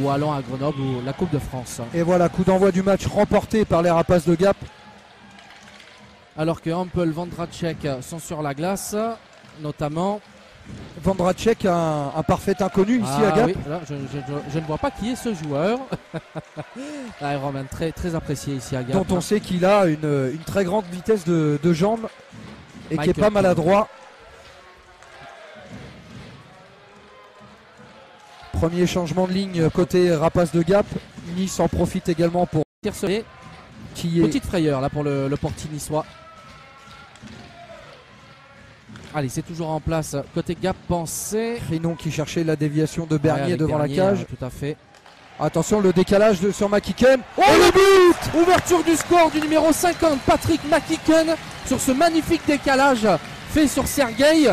Ou allant à Grenoble ou la Coupe de France. Et voilà, coup d'envoi du match remporté par les Rapaces de Gap. Alors que Hampel, Vondracek sont sur la glace, notamment. Vondracek, un parfait inconnu ici à Gap. Oui, là, je ne vois pas qui est ce joueur. Roman, très, très apprécié ici à Gap. Dont on sait qu'il a une très grande vitesse de jambes et qui est pas maladroit. Premier changement de ligne côté Rapaces de Gap. Nice en profite également pour tirer. Petite frayeur là pour le portier niçois. Allez, c'est toujours en place côté Gap pensé. Crinon qui cherchait la déviation de Bernier devant la cage. Tout à fait. Attention, le décalage sur McKicken. Oh, le but! Ouverture du score du numéro 50, Patrick McKicken, sur ce magnifique décalage fait sur Sergueï.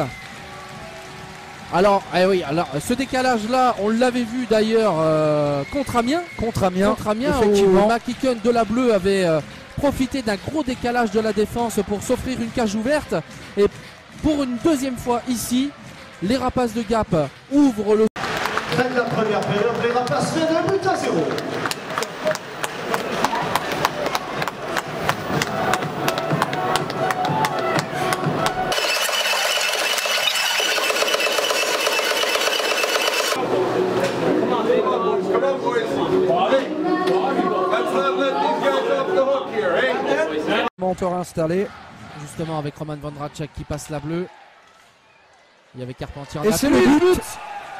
Alors, oui, alors ce décalage-là, on l'avait vu d'ailleurs contre Amiens. Contre Amiens, effectivement. Où McKicken de la Bleue avait profité d'un gros décalage de la défense pour s'offrir une cage ouverte. Et pour une deuxième fois ici, les Rapaces de Gap ouvrent le... Fin de la première période, les Rapaces mènent 1-0. Monteur installé. Justement avec Roman Vondracek qui passe la bleue. Il y avait Carpentier en et c'est le but.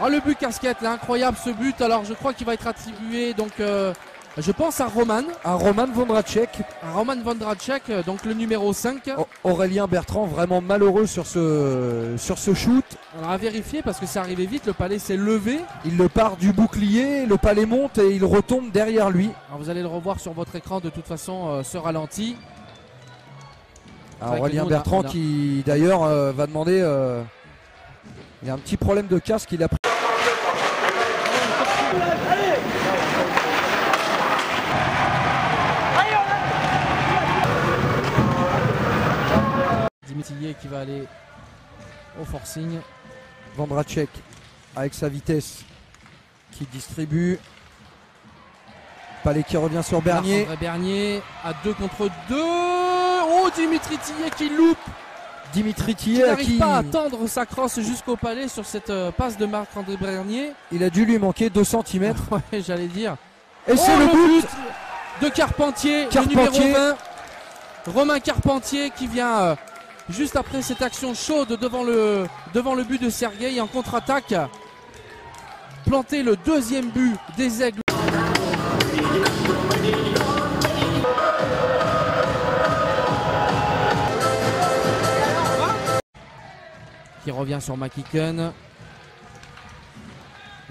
Oh, le but casquette là, incroyable ce but. Alors je crois qu'il va être attribué donc je pense à Roman. À Roman Vondracek. À Roman Vondracek, donc le numéro 5. Aurélien Bertrand vraiment malheureux sur ce shoot. On a vérifié parce que c'est arrivé vite, le palais s'est levé. Il le part du bouclier, le palais monte et il retombe derrière lui. Alors vous allez le revoir sur votre écran de toute façon ce ralenti. Aurélien Bertrand qui d'ailleurs va demander... il y a un petit problème de casque, il a pris... Dimitri qui va aller au forcing. Vondracek avec sa vitesse qui distribue. Palais qui revient sur Bernier. André Bernier à 2 contre 2. Oh, Dimitri Tillet qui loupe. Dimitri Tillet n'arrive pas à tendre sa crosse jusqu'au palais sur cette passe de Marc-André Bernier. Il a dû lui manquer 2 cm. Ouais, j'allais dire. Et c'est le but de Carpentier, le numéro 20. Romain Carpentier qui vient juste après cette action chaude devant le but de Sergueï en contre-attaque. Planter le deuxième but des Aigles. Qui revient sur McKicken.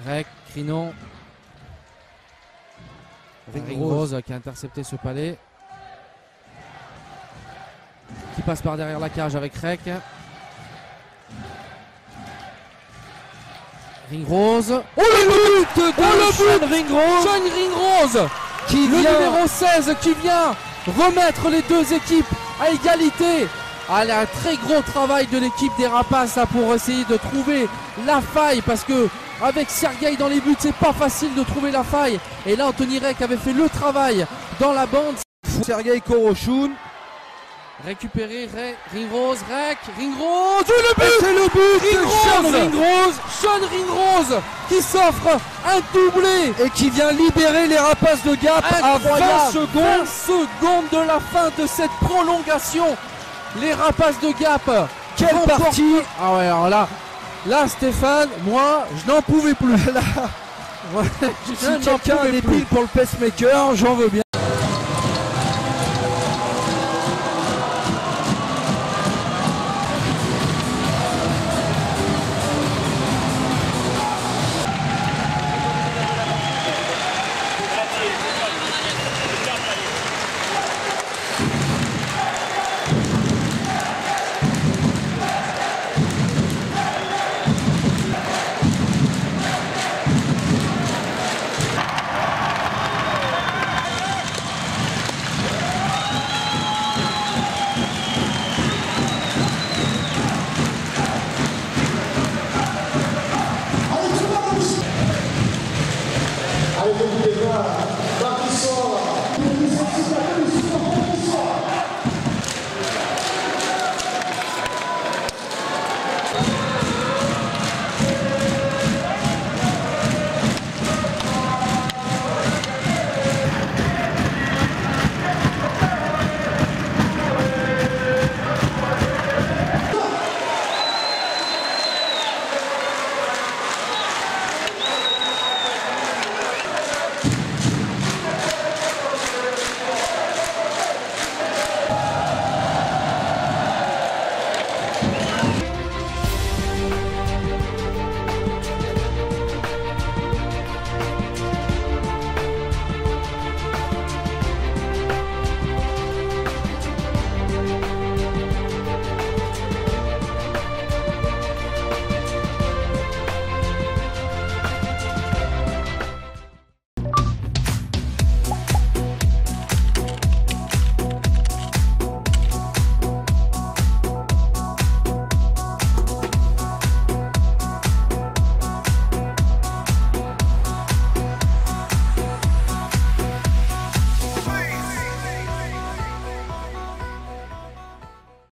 Rec, Crinon. Ringrose qui a intercepté ce palais. Qui passe par derrière la cage avec Rec. Ringrose. Oh le but de Ringrose. John Ringrose qui le numéro 16 qui vient remettre les deux équipes à égalité Allez, un très gros travail de l'équipe des Rapaces là, pour essayer de trouver la faille, parce que avec Sergueï dans les buts, c'est pas facile de trouver la faille. Et là, Anthony Reck avait fait le travail dans la bande. Sergueï Korochoun. Récupéré, Ringrose, Ringrose, le but, c'est le but de Sean Ringrose qui s'offre un doublé et qui vient libérer les Rapaces de Gap à 20 secondes. 20 secondes de la fin de cette prolongation. Les Rapaces de Gap. Quelle partie! Ah ouais, alors là Stéphane, moi je n'en pouvais plus. Si quelqu'un a des piles pour le pacemaker, j'en veux bien.